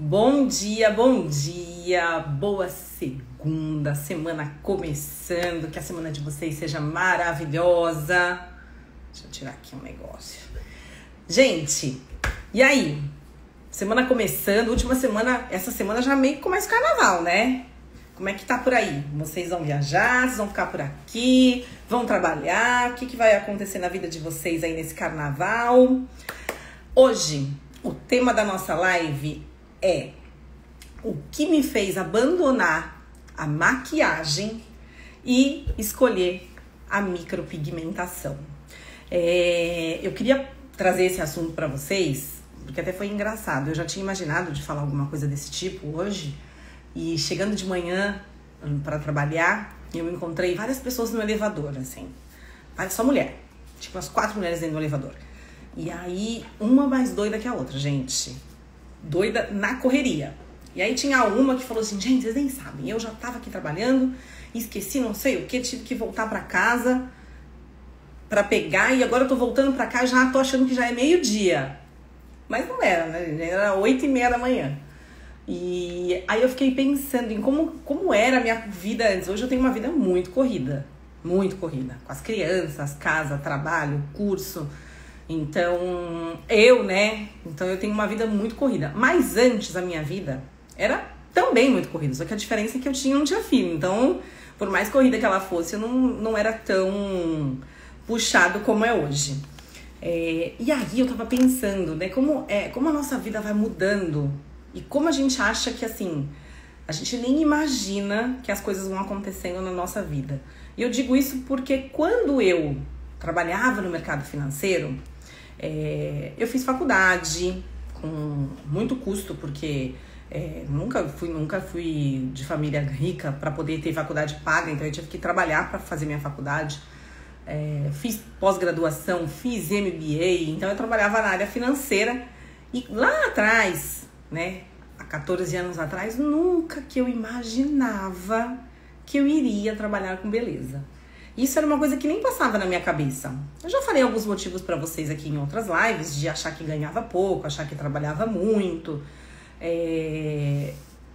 Bom dia, boa segunda, semana começando, que a semana de vocês seja maravilhosa. Deixa eu tirar aqui um negócio. Gente, e aí? Semana começando, última semana, essa semana já meio que começa o carnaval, né? Como é que tá por aí? Vocês vão viajar, vocês vão ficar por aqui, vão trabalhar? O que vai acontecer na vida de vocês aí nesse carnaval? Hoje, o tema da nossa live é o que me fez abandonar a maquiagem e escolher a micropigmentação. Eu queria trazer esse assunto para vocês, porque até foi engraçado. Eu já tinha imaginado de falar alguma coisa desse tipo hoje, e chegando de manhã para trabalhar, eu encontrei várias pessoas no elevador, assim, só mulher, tipo umas 4 mulheres dentro do elevador. E aí, uma mais doida que a outra, gente. Doida na correria. E aí tinha uma que falou assim, gente, vocês nem sabem, eu já tava aqui trabalhando, esqueci não sei o que, tive que voltar pra casa pra pegar, e agora eu tô voltando pra cá e já tô achando que já é meio-dia. Mas não era, né? Era 8h30 da manhã. E aí eu fiquei pensando em como era a minha vida antes. Hoje eu tenho uma vida muito corrida, com as crianças, casa, trabalho, curso. Então, Então eu tenho uma vida muito corrida. Mas antes a minha vida era também muito corrida. Só que a diferença é que eu não tinha filho. Então, por mais corrida que ela fosse, eu não era tão puxado como é hoje. E aí eu tava pensando, né? Como a nossa vida vai mudando. E como a gente acha que, assim, a gente nem imagina que as coisas vão acontecendo na nossa vida. E eu digo isso porque quando eu trabalhava no mercado financeiro, eu fiz faculdade com muito custo, porque nunca fui de família rica para poder ter faculdade paga, então eu tive que trabalhar para fazer minha faculdade. Fiz pós-graduação, fiz MBA, então eu trabalhava na área financeira. E lá atrás, né, há 14 anos atrás, nunca que eu imaginava que eu iria trabalhar com beleza. Isso era uma coisa que nem passava na minha cabeça. Eu já falei alguns motivos pra vocês aqui em outras lives, de achar que ganhava pouco, achar que trabalhava muito.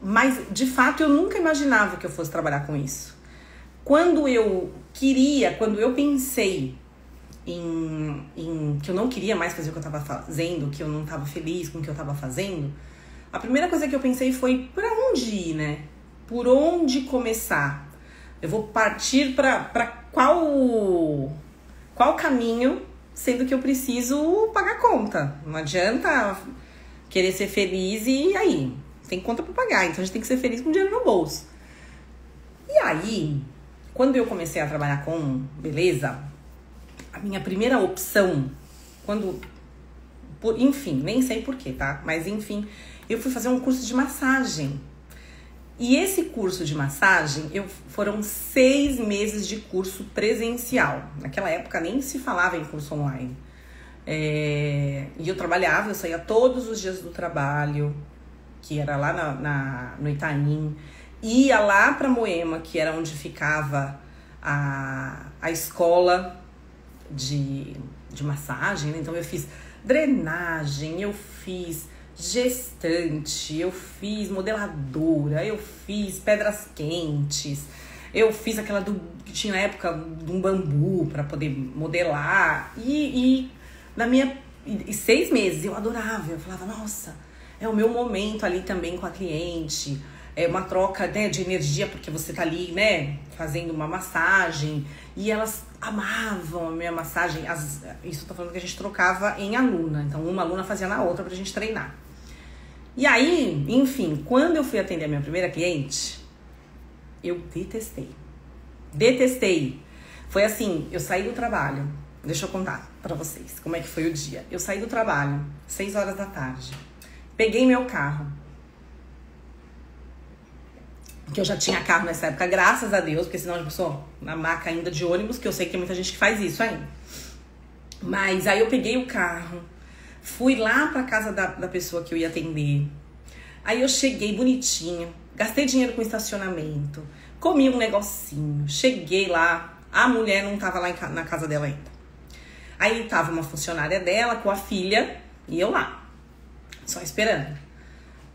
Mas, de fato, eu nunca imaginava que eu fosse trabalhar com isso. Quando eu pensei em que eu não queria mais fazer o que eu tava fazendo, que eu não tava feliz com o que eu tava fazendo, a primeira coisa que eu pensei foi, pra onde ir, né? Por onde começar? Eu vou partir pra qual caminho, sendo que eu preciso pagar conta. Não adianta querer ser feliz e aí, tem conta pra pagar, então a gente tem que ser feliz com dinheiro no bolso. E aí, quando eu comecei a trabalhar com beleza, a minha primeira opção, enfim, nem sei porquê, tá? Mas enfim, eu fui fazer um curso de massagem. E esse curso de massagem, foram 6 meses de curso presencial. Naquela época nem se falava em curso online. E eu trabalhava, eu saía todos os dias do trabalho, que era lá no Itaim. Ia lá pra Moema, que era onde ficava a escola de massagem, né? Então eu fiz drenagem, eu fiz gestante, eu fiz modeladora, eu fiz pedras quentes, eu fiz aquela que tinha na época de um bambu para poder modelar. E 6 meses eu adorava, eu falava, nossa, é o meu momento ali também com a cliente, é uma troca, né, de energia, porque você tá ali, né, fazendo uma massagem, e elas amavam a minha massagem. Isso eu tô falando que a gente trocava em aluna, então uma aluna fazia na outra pra gente treinar. E aí, enfim, quando eu fui atender a minha primeira cliente, eu detestei. Foi assim, eu saí do trabalho, deixa eu contar pra vocês como é que foi o dia. Eu saí do trabalho, 6 horas da tarde, peguei meu carro, que eu já tinha carro nessa época, graças a Deus, porque senão a pessoa na maca ainda de ônibus, que eu sei que tem muita gente que faz isso ainda. Mas aí eu peguei o carro, fui lá pra casa da pessoa que eu ia atender. Aí eu cheguei bonitinho, gastei dinheiro com estacionamento, comi um negocinho, cheguei lá, a mulher não tava lá na casa dela ainda. Aí tava uma funcionária dela com a filha e eu lá, só esperando.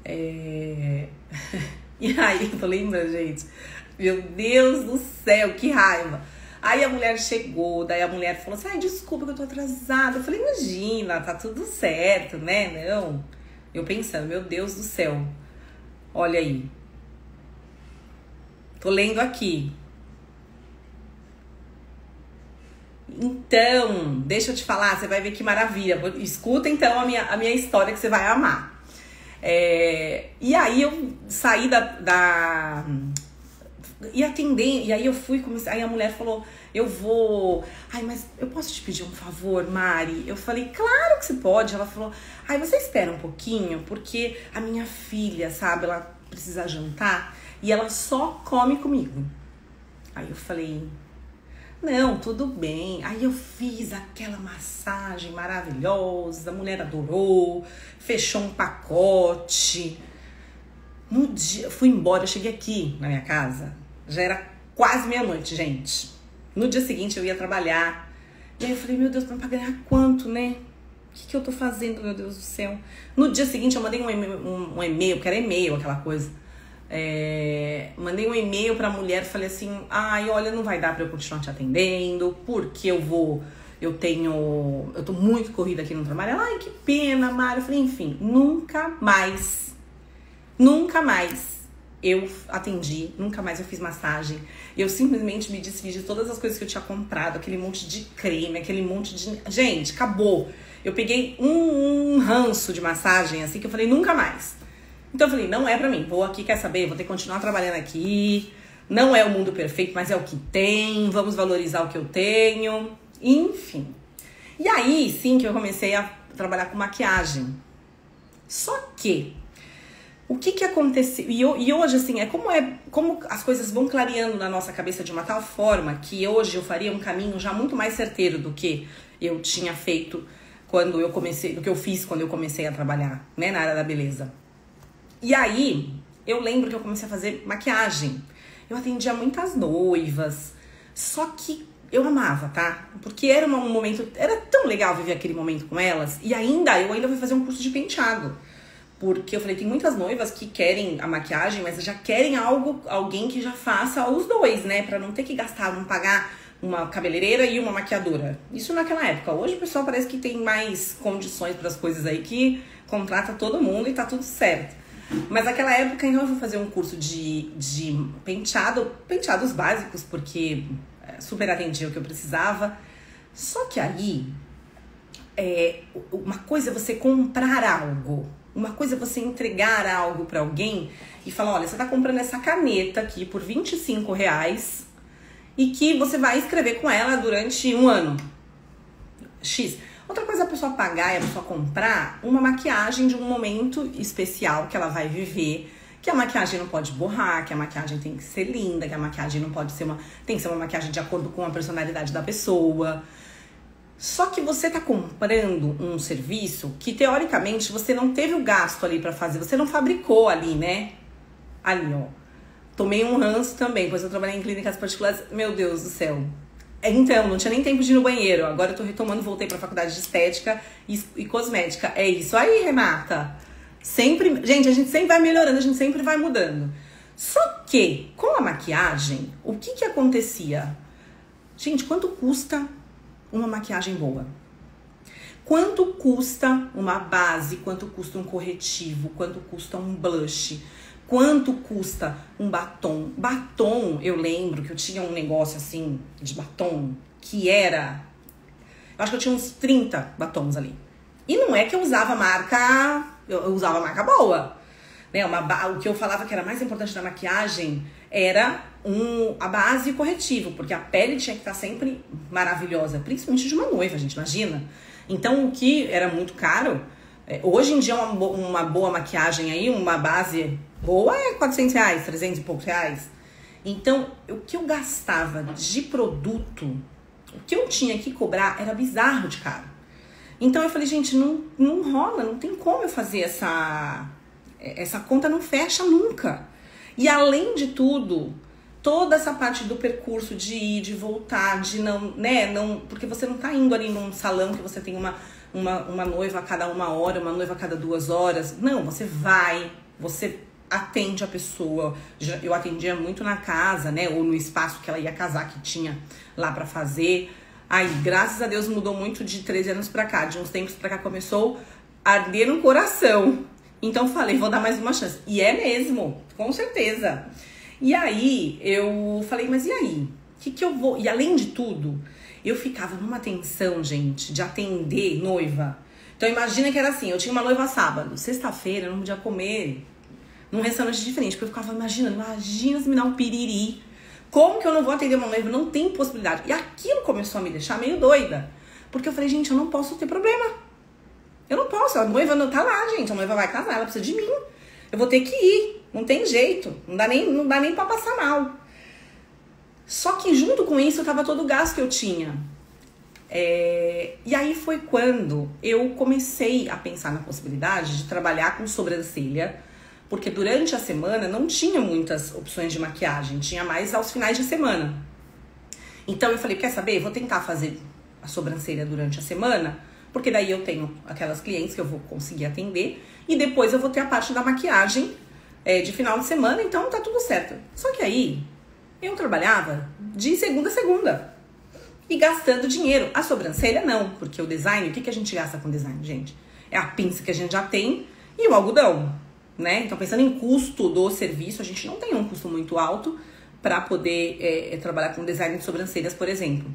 E aí, eu tô lembrando, gente. Meu Deus do céu, que raiva. Aí a mulher chegou, daí a mulher falou assim, ai, desculpa que eu tô atrasada. Eu falei, imagina, tá tudo certo, né? Não. Eu pensando, meu Deus do céu. Olha aí. Tô lendo aqui. Então, deixa eu te falar, você vai ver que maravilha. Escuta então a minha história que você vai amar. E aí eu saí e atender, e aí eu fui, aí a mulher falou, eu vou, ai, mas eu posso te pedir um favor, Mari? Eu falei, claro que você pode. Ela falou, ai, você espera um pouquinho, porque a minha filha, sabe, ela precisa jantar e ela só come comigo. Aí eu falei, não, tudo bem. Aí eu fiz aquela massagem maravilhosa, a mulher adorou, fechou um pacote. No dia, fui embora, eu cheguei aqui na minha casa, já era quase meia-noite, gente. No dia seguinte eu ia trabalhar. E aí eu falei, meu Deus, pra ganhar quanto, né? O que eu tô fazendo, meu Deus do céu? No dia seguinte eu mandei um e-mail, porque era e-mail aquela coisa. Mandei um e-mail pra mulher, falei assim, ai, olha, não vai dar pra eu continuar te atendendo, porque eu tô muito corrida aqui no trabalho. Ela, ai, que pena, Mari. Eu falei, enfim, nunca mais eu atendi, nunca mais eu fiz massagem. Eu simplesmente me desfiz de todas as coisas que eu tinha comprado, aquele monte de creme, aquele monte de... Gente, acabou. Eu peguei um ranço de massagem, assim, que eu falei, nunca mais. Então eu falei, não é pra mim, vou aqui, quer saber? Vou ter que continuar trabalhando aqui. Não é o mundo perfeito, mas é o que tem. Vamos valorizar o que eu tenho. Enfim. E aí, sim, que eu comecei a trabalhar com maquiagem. Só que... o que aconteceu? E hoje, assim, como as coisas vão clareando na nossa cabeça de uma tal forma que hoje eu faria um caminho já muito mais certeiro do que eu tinha feito quando eu comecei, do que eu fiz quando eu comecei a trabalhar, né, na área da beleza. E aí, eu lembro que eu comecei a fazer maquiagem. Eu atendia muitas noivas, só que eu amava, tá? Porque era um momento, era tão legal viver aquele momento com elas. E eu ainda fui fazer um curso de penteado. Porque eu falei, tem muitas noivas que querem a maquiagem, mas já querem alguém que já faça os dois, né? Pra não ter que gastar, não pagar uma cabeleireira e uma maquiadora. Isso naquela época. Hoje o pessoal parece que tem mais condições para as coisas aí, que contrata todo mundo e tá tudo certo. Mas naquela época, então, eu fui fazer um curso de penteados básicos, porque super atendia o que eu precisava. Só que aí, uma coisa é você comprar algo. Uma coisa é você entregar algo pra alguém e falar, olha, você tá comprando essa caneta aqui por R$25 e que você vai escrever com ela durante um ano. X. Outra coisa é a pessoa pagar e a pessoa comprar uma maquiagem de um momento especial que ela vai viver, que a maquiagem não pode borrar, que a maquiagem tem que ser linda, que a maquiagem não pode ser tem que ser uma maquiagem de acordo com a personalidade da pessoa. Só que você tá comprando um serviço que, teoricamente, você não teve o gasto ali pra fazer. Você não fabricou ali, né? Ali, ó. Tomei um ranço também, pois eu trabalhei em clínicas particulares. Meu Deus do céu. Então, não tinha nem tempo de ir no banheiro. Agora eu tô retomando, voltei pra faculdade de estética e cosmética. É isso aí, Renata. Sempre... Gente, a gente sempre vai melhorando, a gente sempre vai mudando. Só que, com a maquiagem, o que acontecia? Gente, quanto custa uma maquiagem boa? Quanto custa uma base? Quanto custa um corretivo? Quanto custa um blush? Quanto custa um batom? Batom, eu lembro que eu tinha um negócio assim de batom que era... Eu acho que eu tinha uns 30 batons ali. E não é que eu usava marca... Eu usava marca boa, né? O que eu falava que era mais importante da maquiagem era a base e o corretivo, porque a pele tinha que estar sempre maravilhosa, principalmente de uma noiva, gente, imagina. Então, o que era muito caro, hoje em dia uma boa maquiagem aí, uma base boa é R$400, 300 e poucos reais. Então, o que eu gastava de produto, o que eu tinha que cobrar era bizarro de caro. Então, eu falei, gente, não rola, não tem como eu fazer essa conta, não fecha nunca. E além de tudo, toda essa parte do percurso de ir, de voltar, de não, porque você não tá indo ali num salão que você tem uma noiva a cada 1 hora, uma noiva a cada 2 horas. Não, você vai, você atende a pessoa. Eu atendia muito na casa, né? Ou no espaço que ela ia casar, que tinha lá pra fazer. Aí, graças a Deus, mudou muito de 13 anos pra cá. De uns tempos pra cá começou a arder no coração. Então falei, vou dar mais uma chance. E é mesmo, com certeza. E aí, eu falei, mas e aí? O que eu vou... E além de tudo, eu ficava numa tensão, gente, de atender noiva. Então imagina que era assim, eu tinha uma noiva sábado. Sexta-feira eu não podia comer num restaurante diferente. Porque eu ficava imagina se me dá um piriri. Como que eu não vou atender uma noiva? Não tem possibilidade. E aquilo começou a me deixar meio doida. Porque eu falei, gente, eu não posso ter problema. Eu não posso. A noiva não tá lá, gente. A noiva vai casar, ela precisa de mim. Eu vou ter que ir. Não tem jeito. Não dá nem pra passar mal. Só que junto com isso, eu tava todo o gasto que eu tinha. E aí foi quando eu comecei a pensar na possibilidade de trabalhar com sobrancelha. Porque durante a semana não tinha muitas opções de maquiagem, tinha mais aos finais de semana. Então eu falei, quer saber? Vou tentar fazer a sobrancelha durante a semana, porque daí eu tenho aquelas clientes que eu vou conseguir atender, e depois eu vou ter a parte da maquiagem de final de semana, então tá tudo certo. Só que aí eu trabalhava de segunda a segunda, e gastando dinheiro. A sobrancelha não, porque o design, o que a gente gasta com design, gente? É a pinça que a gente já tem e o algodão. Né? Então, pensando em custo do serviço, a gente não tem um custo muito alto para poder trabalhar com design de sobrancelhas, por exemplo.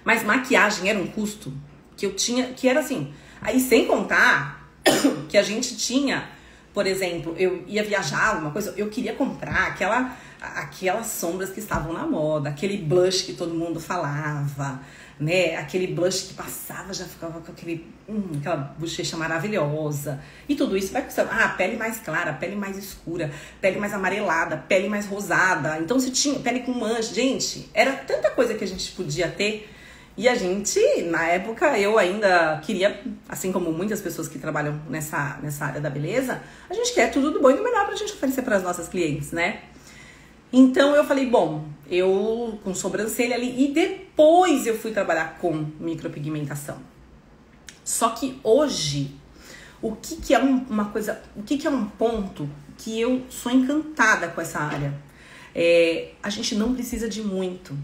Mas maquiagem era um custo que eu tinha, que era assim. Aí, sem contar que a gente tinha, por exemplo, eu ia viajar, alguma coisa, eu queria comprar aquelas sombras que estavam na moda, aquele blush que todo mundo falava, né? Aquele blush que passava, já ficava com aquela bochecha maravilhosa. E tudo isso vai custando. Pele mais clara, pele mais escura, pele mais amarelada, pele mais rosada. Então, se tinha pele com mancha. Gente, era tanta coisa que a gente podia ter. E a gente, na época, eu ainda queria, assim como muitas pessoas que trabalham nessa área da beleza, a gente quer tudo do bom e do melhor pra gente oferecer para as nossas clientes, né? Então eu falei, bom, eu com sobrancelha ali, e depois eu fui trabalhar com micropigmentação. Só que hoje, o que é uma coisa, o que é um ponto que eu sou encantada com essa área? A gente não precisa de muito.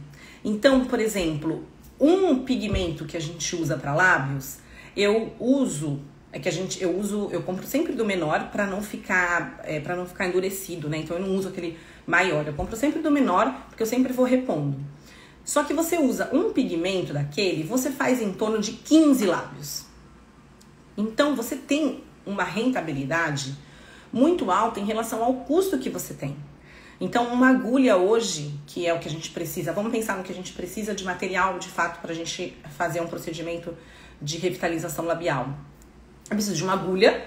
Então, por exemplo, um pigmento que a gente usa para lábios, eu compro sempre do menor para não ficar endurecido, né? Então eu não uso aquele maior, eu compro sempre do menor, porque eu sempre vou repondo. Só que você usa um pigmento daquele, você faz em torno de 15 lábios. Então você tem uma rentabilidade muito alta em relação ao custo que você tem. Então uma agulha hoje, que é o que a gente precisa, vamos pensar no que a gente precisa de material, de fato, para a gente fazer um procedimento de revitalização labial. Eu preciso de uma agulha,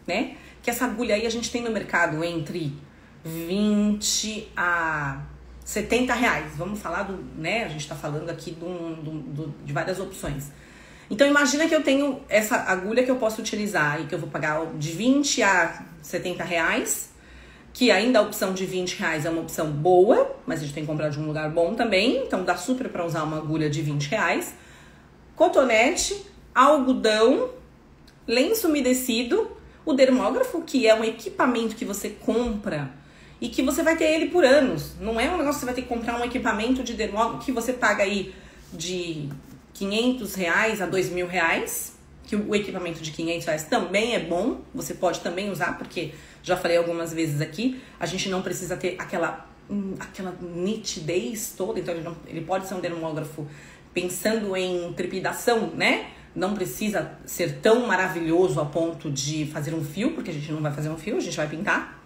né? Que essa agulha aí a gente tem no mercado entre 20 a 70 reais. Vamos falar né? A gente tá falando aqui de várias opções. Então imagina que eu tenho essa agulha que eu posso utilizar e que eu vou pagar de 20 a 70 reais, que ainda a opção de 20 reais é uma opção boa, mas a gente tem que comprar de um lugar bom também, então dá super para usar uma agulha de 20 reais. Cotonete, algodão, lenço umedecido, o dermógrafo, que é um equipamento que você compra e que você vai ter ele por anos. Não é um negócio que você vai ter que comprar um equipamento de dermógrafo que você paga aí de 500 reais a 2.000 reais, que o equipamento de 500 reais também é bom, você pode também usar, porque já falei algumas vezes aqui, a gente não precisa ter aquela nitidez toda, então ele pode ser um dermógrafo pensando em trepidação, né? Não precisa ser tão maravilhoso a ponto de fazer um fio, porque a gente não vai fazer um fio, a gente vai pintar.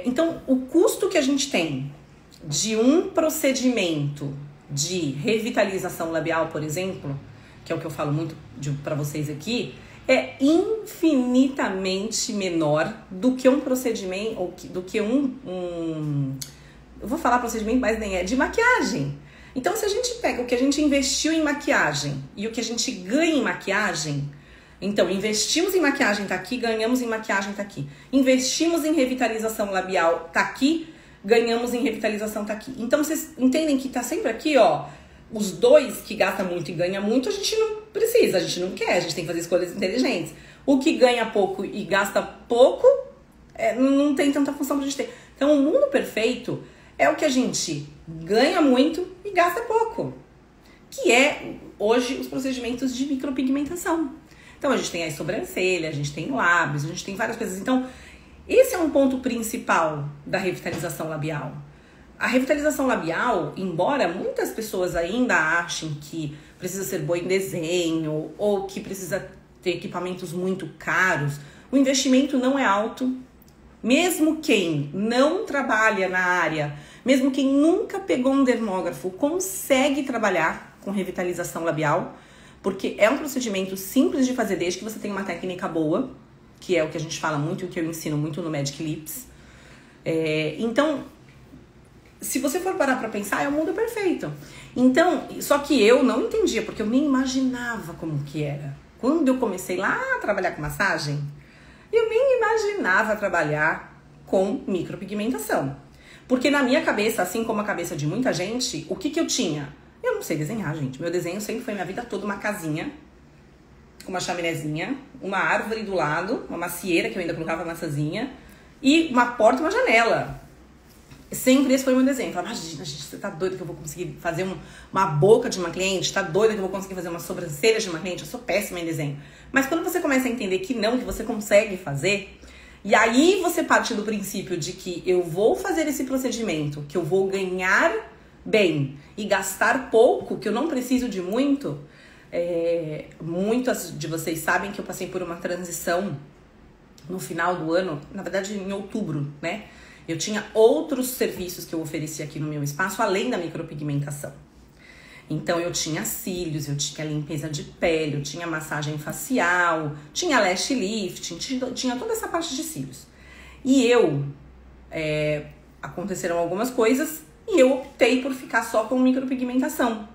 Então, o custo que a gente tem de um procedimento de revitalização labial, por exemplo, que é o que eu falo muito para vocês aqui, é infinitamente menor do que um procedimento, ou do que eu vou falar procedimento, mas nem é, de maquiagem. Então, se a gente pega o que a gente investiu em maquiagem e o que a gente ganha em maquiagem, então, investimos em maquiagem, tá aqui, ganhamos em maquiagem, tá aqui. Investimos em revitalização labial, tá aqui, ganhamos em revitalização, tá aqui. Então, vocês entendem que tá sempre aqui, ó, os dois que gasta muito e ganha muito, a gente não precisa, a gente não quer, a gente tem que fazer escolhas inteligentes. O que ganha pouco e gasta pouco, não tem tanta função pra gente ter. Então, o mundo perfeito é o que a gente ganha muito e gasta pouco. Que é, hoje, os procedimentos de micropigmentação. Então, a gente tem a sobrancelha, a gente tem lábios, a gente tem várias coisas. Então, esse é um ponto principal da revitalização labial. A revitalização labial, embora muitas pessoas ainda achem que precisa ser boa em desenho ou que precisa ter equipamentos muito caros, o investimento não é alto. Mesmo quem não trabalha na área, mesmo quem nunca pegou um dermógrafo, consegue trabalhar com revitalização labial, porque é um procedimento simples de fazer desde que você tenha uma técnica boa, que é o que a gente fala muito e o que eu ensino muito no Magic Lips. Então, se você for parar pra pensar, é o mundo perfeito. Então, só que eu não entendia, porque eu nem imaginava como que era. Quando eu comecei lá a trabalhar com massagem, eu nem imaginava trabalhar com micropigmentação. Porque na minha cabeça, assim como a cabeça de muita gente, o que eu tinha? Eu não sei desenhar, gente. Meu desenho sempre foi minha vida toda uma casinha, com uma chaminézinha, uma árvore do lado, uma macieira, que eu ainda colocava maçãzinha, e uma porta e uma janela. Sempre esse foi o meu desenho. Eu falava, imagina, gente, você tá doida que eu vou conseguir fazer uma boca de uma cliente? Tá doida que eu vou conseguir fazer uma sobrancelha de uma cliente? Eu sou péssima em desenho. Mas quando você começa a entender que não, que você consegue fazer, e aí você parte do princípio de que eu vou fazer esse procedimento, que eu vou ganhar bem e gastar pouco, que eu não preciso de muito. Muitas de vocês sabem que eu passei por uma transição no final do ano, na verdade em outubro, né? Eu tinha outros serviços que eu oferecia aqui no meu espaço, além da micropigmentação. Então, eu tinha cílios, eu tinha limpeza de pele, eu tinha massagem facial, tinha lash lifting, tinha toda essa parte de cílios. E aconteceram algumas coisas e eu optei por ficar só com micropigmentação.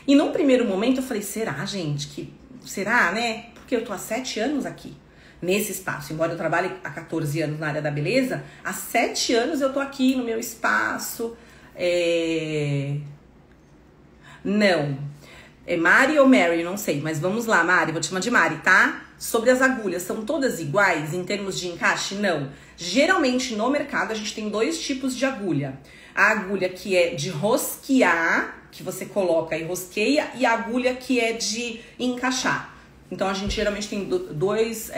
E num primeiro momento eu falei, será, gente? Será, né? Porque eu tô há 7 anos aqui. Nesse espaço, embora eu trabalhe há 14 anos na área da beleza, há 7 anos eu tô aqui no meu espaço. Não. É Mari ou Mary? Não sei, mas vamos lá, Mari, vou te chamar de Mari, tá? Sobre as agulhas, são todas iguais em termos de encaixe? Não. Geralmente no mercado a gente tem 2 tipos de agulha. A agulha que é de rosquear, que você coloca e rosqueia, e a agulha que é de encaixar. Então, a gente geralmente tem duas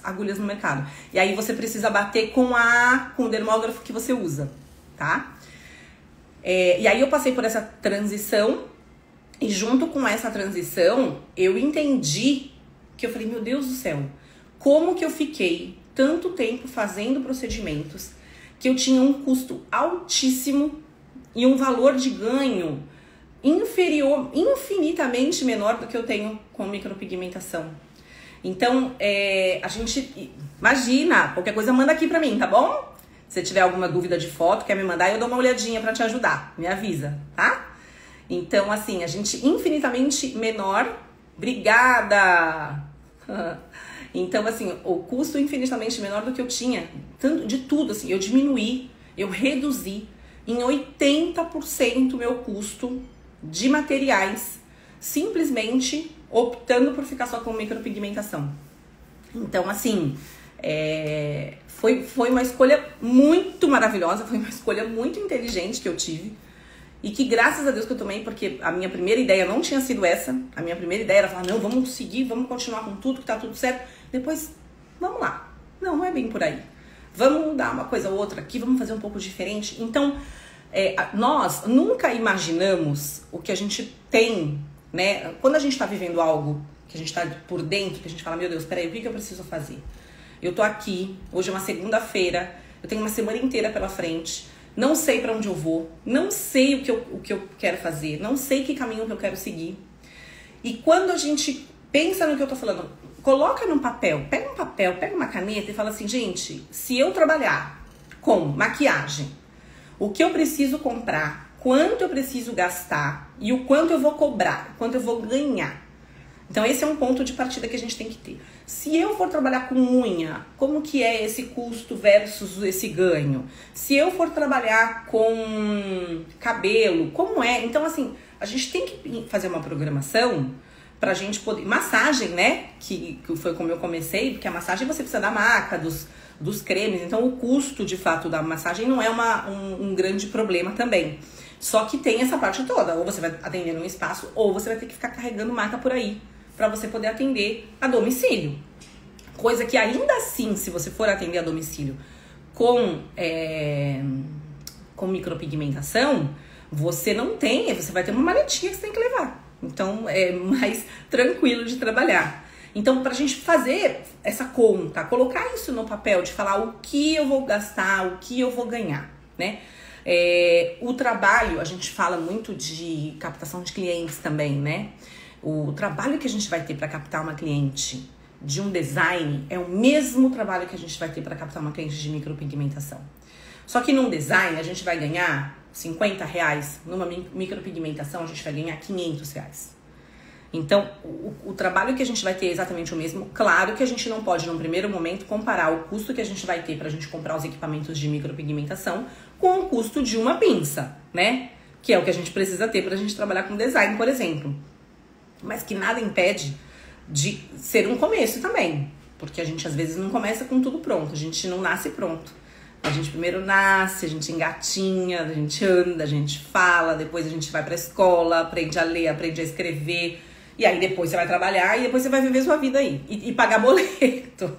agulhas no mercado. E aí, você precisa bater com o dermógrafo que você usa, tá? E aí, eu passei por essa transição. E junto com essa transição, eu entendi que eu falei, meu Deus do céu, como que eu fiquei tanto tempo fazendo procedimentos que eu tinha um custo altíssimo e um valor de ganho inferior, infinitamente menor do que eu tenho com micropigmentação. Então, a gente imagina, qualquer coisa manda aqui pra mim, tá bom? Se tiver alguma dúvida de foto, quer me mandar, eu dou uma olhadinha pra te ajudar. Me avisa, tá? Então, assim, a gente infinitamente menor. Obrigada! Então, assim, o custo infinitamente menor do que eu tinha. Tanto, de tudo, assim, eu diminuí, eu reduzi em 80% o meu custo de materiais, simplesmente optando por ficar só com micropigmentação. Então, assim, foi uma escolha muito maravilhosa, foi uma escolha muito inteligente que eu tive e que graças a Deus que eu tomei, porque a minha primeira ideia não tinha sido essa. A minha primeira ideia era falar, não, vamos seguir, vamos continuar com tudo, que tá tudo certo. Depois, vamos lá. Não é bem por aí. Vamos mudar uma coisa ou outra aqui, vamos fazer um pouco diferente. Então, nós nunca imaginamos o que a gente tem, né? Quando a gente tá vivendo algo que a gente tá por dentro, que a gente fala, meu Deus, peraí, o que eu preciso fazer? Eu tô aqui, hoje é uma segunda-feira, eu tenho uma semana inteira pela frente, não sei pra onde eu vou, não sei o que eu quero fazer, não sei que caminho que eu quero seguir. E quando a gente pensa no que eu tô falando, coloca num papel, pega uma caneta e fala assim, gente, se eu trabalhar com maquiagem, o que eu preciso comprar, quanto eu preciso gastar e o quanto eu vou cobrar, quanto eu vou ganhar. Então esse é um ponto de partida que a gente tem que ter. Se eu for trabalhar com unha, como que é esse custo versus esse ganho? Se eu for trabalhar com cabelo, como é? Então assim, a gente tem que fazer uma programação pra gente poder... Massagem, né? Que foi como eu comecei, porque a massagem você precisa da maca, dos cremes. Então, o custo, de fato, da massagem não é um grande problema também. Só que tem essa parte toda. Ou você vai atender num espaço, ou você vai ter que ficar carregando maca por aí pra você poder atender a domicílio. Coisa que ainda assim, se você for atender a domicílio com micropigmentação, você não tem, você vai ter uma maletinha que você tem que levar. Então, é mais tranquilo de trabalhar. Então, pra gente fazer essa conta, colocar isso no papel, de falar o que eu vou gastar, o que eu vou ganhar, né? O trabalho, a gente fala muito de captação de clientes também, né? O trabalho que a gente vai ter para captar uma cliente de um design é o mesmo trabalho que a gente vai ter para captar uma cliente de micropigmentação. Só que num design a gente vai ganhar R$50, numa micropigmentação a gente vai ganhar R$500. Então, o trabalho que a gente vai ter é exatamente o mesmo. Claro que a gente não pode, num primeiro momento, comparar o custo que a gente vai ter pra gente comprar os equipamentos de micropigmentação com o custo de uma pinça, né? Que é o que a gente precisa ter pra gente trabalhar com design, por exemplo. Mas que nada impede de ser um começo também. Porque a gente, às vezes, não começa com tudo pronto. A gente não nasce pronto. A gente primeiro nasce, a gente engatinha, a gente anda, a gente fala, depois a gente vai pra escola, aprende a ler, aprende a escrever. E aí depois você vai trabalhar e depois você vai viver sua vida aí. E pagar boleto.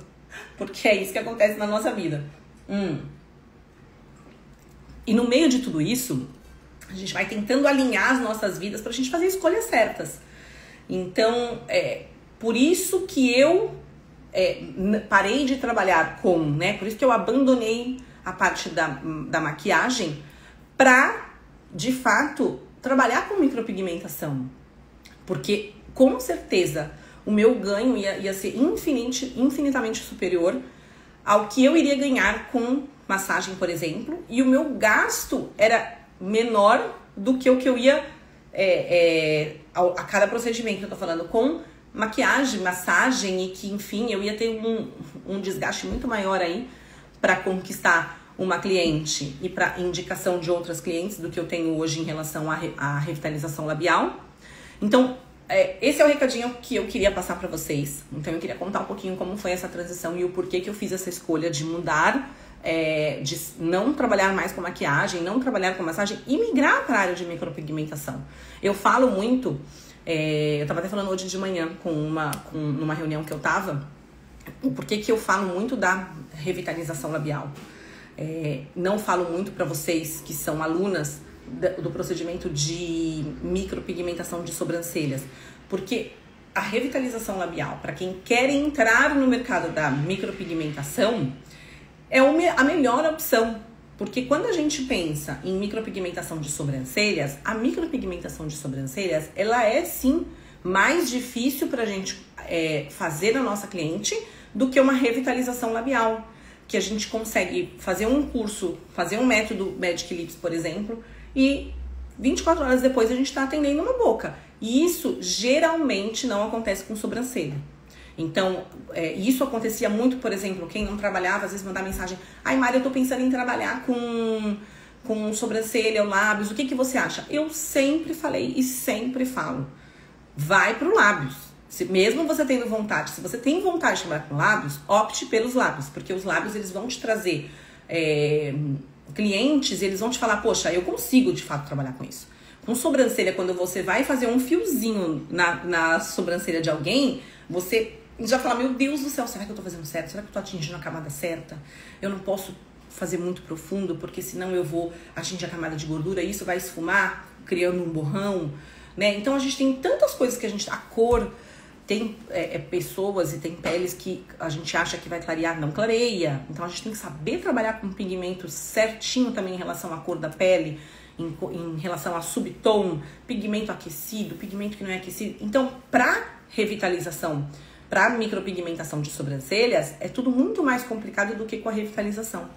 Porque é isso que acontece na nossa vida. E no meio de tudo isso, a gente vai tentando alinhar as nossas vidas pra gente fazer escolhas certas. Então, por isso que eu parei de trabalhar com, né? Por isso que eu abandonei a parte da maquiagem pra, de fato, trabalhar com micropigmentação. Porque, com certeza, o meu ganho ia ser infinitamente superior ao que eu iria ganhar com massagem, por exemplo. E o meu gasto era menor do que o que eu ia a cada procedimento que eu tô falando com maquiagem, massagem, e que, enfim, eu ia ter um desgaste muito maior aí para conquistar uma cliente e para indicação de outras clientes do que eu tenho hoje em relação à revitalização labial. Então, esse é o recadinho que eu queria passar para vocês. Então, eu queria contar um pouquinho como foi essa transição e o porquê que eu fiz essa escolha de mudar, de não trabalhar mais com maquiagem, não trabalhar com massagem e migrar para a área de micropigmentação. Eu falo muito, eu tava até falando hoje de manhã numa reunião que eu tava, o porquê que eu falo muito da revitalização labial. Não falo muito para vocês que são alunas do procedimento de micropigmentação de sobrancelhas, porque a revitalização labial, para quem quer entrar no mercado da micropigmentação, é a melhor opção. Porque quando a gente pensa em micropigmentação de sobrancelhas, a micropigmentação de sobrancelhas, ela é sim mais difícil pra gente fazer na nossa cliente do que uma revitalização labial. Que a gente consegue fazer um curso, fazer um método Magic Lips, por exemplo, e 24 horas depois a gente tá atendendo uma boca. E isso geralmente não acontece com sobrancelha. Então, isso acontecia muito, por exemplo, quem não trabalhava, às vezes mandar mensagem: ai, Mari, eu tô pensando em trabalhar com sobrancelha ou lábios, o que você acha? Eu sempre falei e sempre falo: vai pro lábios. Mesmo você tendo vontade, se você tem vontade de trabalhar com lábios, opte pelos lábios, porque os lábios, eles vão te trazer clientes, eles vão te falar: poxa, eu consigo de fato trabalhar com isso. Com sobrancelha, quando você vai fazer um fiozinho na sobrancelha de alguém, você já fala: meu Deus do céu, será que eu tô fazendo certo? Será que eu tô atingindo a camada certa? Eu não posso fazer muito profundo, porque senão eu vou atingir a camada de gordura e isso vai esfumar, criando um borrão, né? Então a gente tem tantas coisas que a cor, tem pessoas e tem peles que a gente acha que vai clarear, não clareia. Então a gente tem que saber trabalhar com pigmento certinho também em relação à cor da pele, em relação a subtom, pigmento aquecido, pigmento que não é aquecido. Então, para revitalização, para micropigmentação de sobrancelhas, é tudo muito mais complicado do que com a revitalização.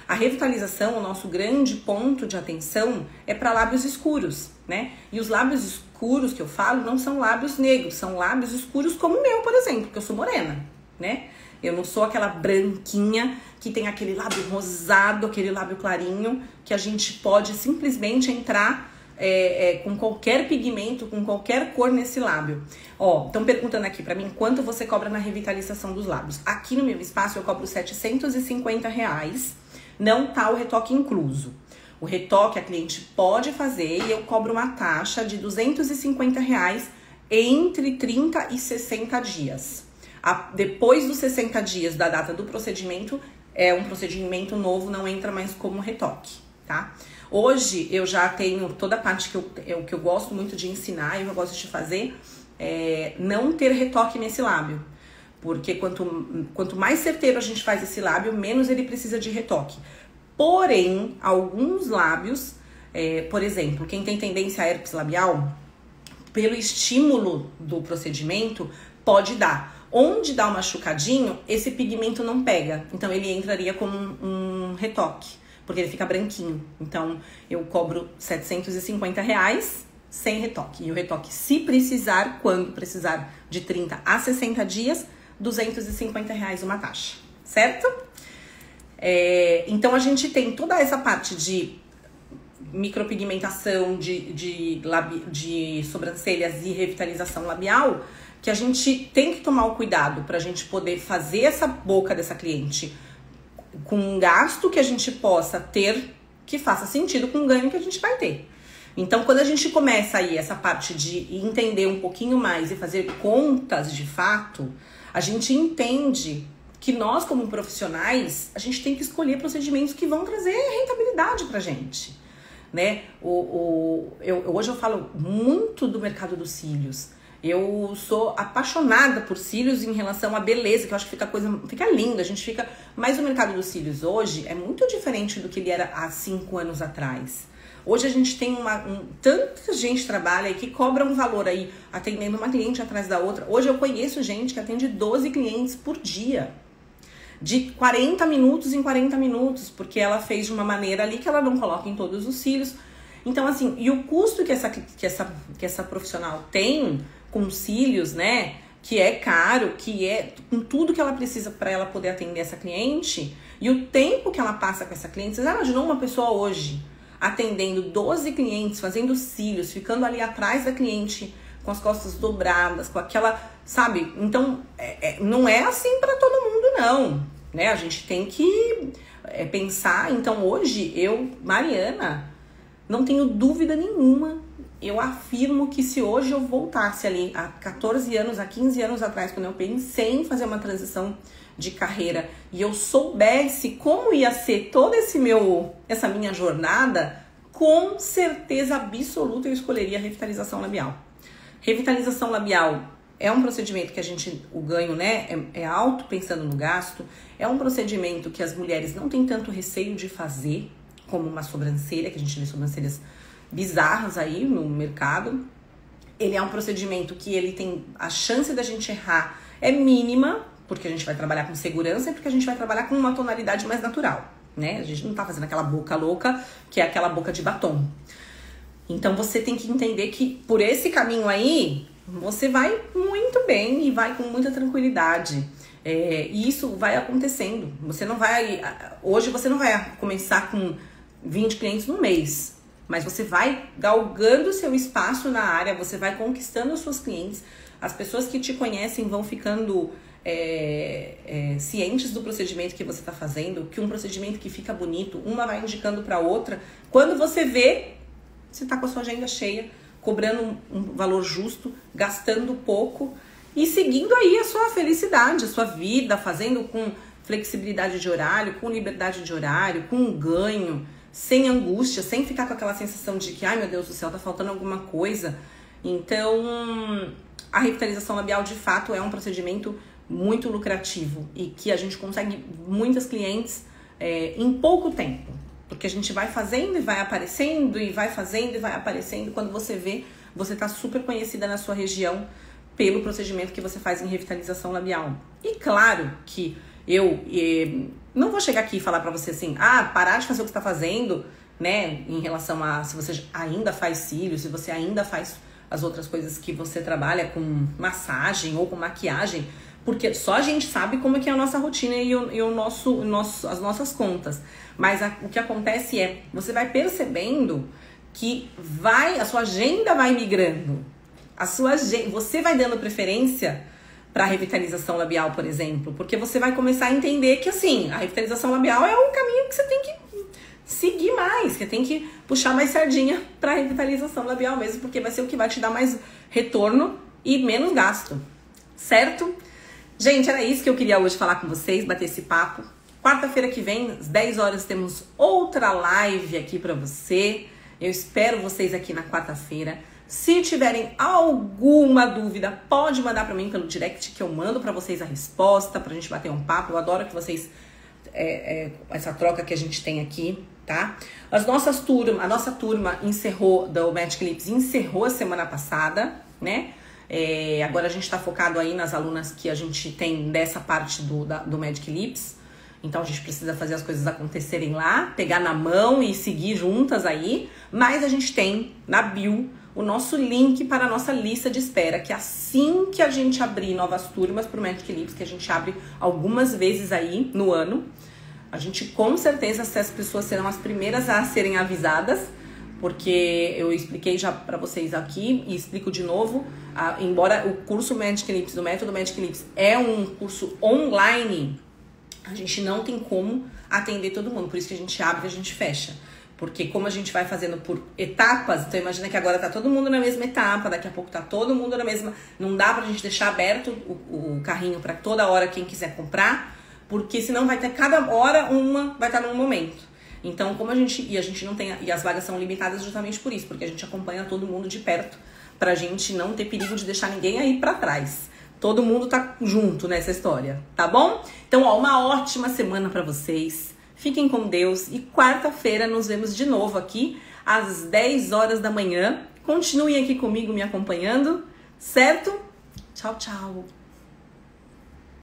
A revitalização, o nosso grande ponto de atenção é para lábios escuros, né? E os lábios escuros que eu falo não são lábios negros, são lábios escuros como o meu, por exemplo, que eu sou morena, né? Eu não sou aquela branquinha que tem aquele lábio rosado, aquele lábio clarinho, que a gente pode simplesmente entrar com qualquer pigmento, com qualquer cor nesse lábio. Ó, estão perguntando aqui pra mim quanto você cobra na revitalização dos lábios. Aqui no meu espaço eu cobro R$750, não tá o retoque incluso. O retoque a cliente pode fazer e eu cobro uma taxa de R$250 entre 30 e 60 dias. Depois dos 60 dias da data do procedimento, é um procedimento novo, não entra mais como retoque, tá? Hoje eu já tenho toda a parte que eu gosto muito de ensinar e eu gosto de fazer, não ter retoque nesse lábio. Porque quanto mais certeiro a gente faz esse lábio, menos ele precisa de retoque. Porém, alguns lábios, por exemplo, quem tem tendência a herpes labial, pelo estímulo do procedimento, pode dar. Onde dá um machucadinho, esse pigmento não pega. Então, ele entraria como um retoque, porque ele fica branquinho. Então, eu cobro R$750 sem retoque. E o retoque, se precisar, quando precisar de 30 a 60 dias, R$250 uma taxa, certo? Então, a gente tem toda essa parte de micropigmentação, de sobrancelhas e revitalização labial, que a gente tem que tomar o cuidado para a gente poder fazer essa boca dessa cliente com um gasto que a gente possa ter, que faça sentido com o ganho que a gente vai ter. Então, quando a gente começa aí essa parte de entender um pouquinho mais e fazer contas de fato, a gente entende que nós, como profissionais, a gente tem que escolher procedimentos que vão trazer rentabilidade pra gente, né? Hoje eu falo muito do mercado dos cílios. Eu sou apaixonada por cílios em relação à beleza, que eu acho que fica lindo, a gente fica... Mas o mercado dos cílios hoje é muito diferente do que ele era há 5 anos atrás. Hoje a gente tem tanta gente trabalha aí que cobra um valor aí, atendendo uma cliente atrás da outra. Hoje eu conheço gente que atende 12 clientes por dia. De 40 minutos em 40 minutos, porque ela fez de uma maneira ali que ela não coloca em todos os cílios. Então, assim, e o custo que essa profissional tem com cílios, né, que é caro, que é com tudo que ela precisa para ela poder atender essa cliente, e o tempo que ela passa com essa cliente. Você já imaginou uma pessoa hoje atendendo 12 clientes, fazendo cílios, ficando ali atrás da cliente com as costas dobradas, com aquela, sabe? Então, não é assim para todo mundo, não, né? A gente tem que pensar. Então, hoje, eu, Mariana, não tenho dúvida nenhuma, eu afirmo que se hoje eu voltasse ali há 14 anos, há 15 anos atrás, quando eu pensei em fazer uma transição de carreira e eu soubesse como ia ser toda essa minha jornada, com certeza absoluta eu escolheria a revitalização labial. Revitalização labial é um procedimento que o ganho, né, é alto, pensando no gasto. É um procedimento que as mulheres não têm tanto receio de fazer, como uma sobrancelha, que a gente vê sobrancelhas bizarras aí no mercado. Ele é um procedimento que ele tem a chance da gente errar é mínima, porque a gente vai trabalhar com segurança e porque a gente vai trabalhar com uma tonalidade mais natural, né? A gente não tá fazendo aquela boca louca, que é aquela boca de batom. Então você tem que entender que por esse caminho aí, você vai muito bem e vai com muita tranquilidade. E isso vai acontecendo. Hoje você não vai começar com 20 clientes no mês, mas você vai galgando seu espaço na área, você vai conquistando os seus clientes, as pessoas que te conhecem vão ficando cientes do procedimento que você está fazendo, que um procedimento que fica bonito, uma vai indicando para outra. Quando você vê, você está com a sua agenda cheia, cobrando um valor justo, gastando pouco e seguindo aí a sua felicidade, a sua vida, fazendo com flexibilidade de horário, com liberdade de horário, com ganho, sem angústia, sem ficar com aquela sensação de que, ai meu Deus do céu, tá faltando alguma coisa. Então, a revitalização labial de fato é um procedimento muito lucrativo e que a gente consegue muitas clientes em pouco tempo, porque a gente vai fazendo e vai aparecendo e vai fazendo e vai aparecendo. Quando você vê, você tá super conhecida na sua região pelo procedimento que você faz em revitalização labial. E claro que eu não vou chegar aqui e falar pra você assim, parar de fazer o que você tá fazendo, né, em relação a se você ainda faz cílios, se você ainda faz as outras coisas que você trabalha com massagem ou com maquiagem, porque só a gente sabe como é que é a nossa rotina e as nossas contas. Mas o que acontece você vai percebendo que a sua agenda vai migrando. Você vai dando preferência para a revitalização labial, por exemplo, porque você vai começar a entender que, assim, a revitalização labial é um caminho que você tem que seguir mais, que tem que puxar mais sardinha para a revitalização labial mesmo, porque vai ser o que vai te dar mais retorno e menos gasto, certo? Gente, era isso que eu queria hoje falar com vocês, bater esse papo. Quarta-feira que vem, às 10 horas, temos outra live aqui para você. Eu espero vocês aqui na quarta-feira. Se tiverem alguma dúvida, pode mandar para mim pelo direct que eu mando para vocês a resposta, pra gente bater um papo. Eu adoro que vocês, essa troca que a gente tem aqui, tá? A nossa turma encerrou, do Magic Lips, encerrou a semana passada, né? Agora a gente tá focado aí nas alunas que a gente tem dessa parte do Magic Lips. Então a gente precisa fazer as coisas acontecerem lá, pegar na mão e seguir juntas aí. Mas a gente tem na bio o nosso link para a nossa lista de espera, que assim que a gente abrir novas turmas para o Magic Lips, que a gente abre algumas vezes aí no ano, a gente com certeza essas pessoas serão as primeiras a serem avisadas, porque eu expliquei já para vocês aqui e explico de novo, embora o curso Magic Lips, do método Magic Lips, é um curso online, a gente não tem como atender todo mundo, por isso que a gente abre e a gente fecha. Porque como a gente vai fazendo por etapas, então imagina que agora tá todo mundo na mesma etapa, daqui a pouco tá todo mundo na mesma... Não dá pra gente deixar aberto o carrinho pra toda hora quem quiser comprar, porque senão vai ter cada hora vai estar num momento. Então, como a gente não tem... E as vagas são limitadas justamente por isso, porque a gente acompanha todo mundo de perto, pra gente não ter perigo de deixar ninguém aí pra trás. Todo mundo tá junto nessa história, tá bom? Então, ó, uma ótima semana pra vocês. Fiquem com Deus e quarta-feira nos vemos de novo aqui às 10 horas da manhã. Continuem aqui comigo me acompanhando, certo? Tchau, tchau!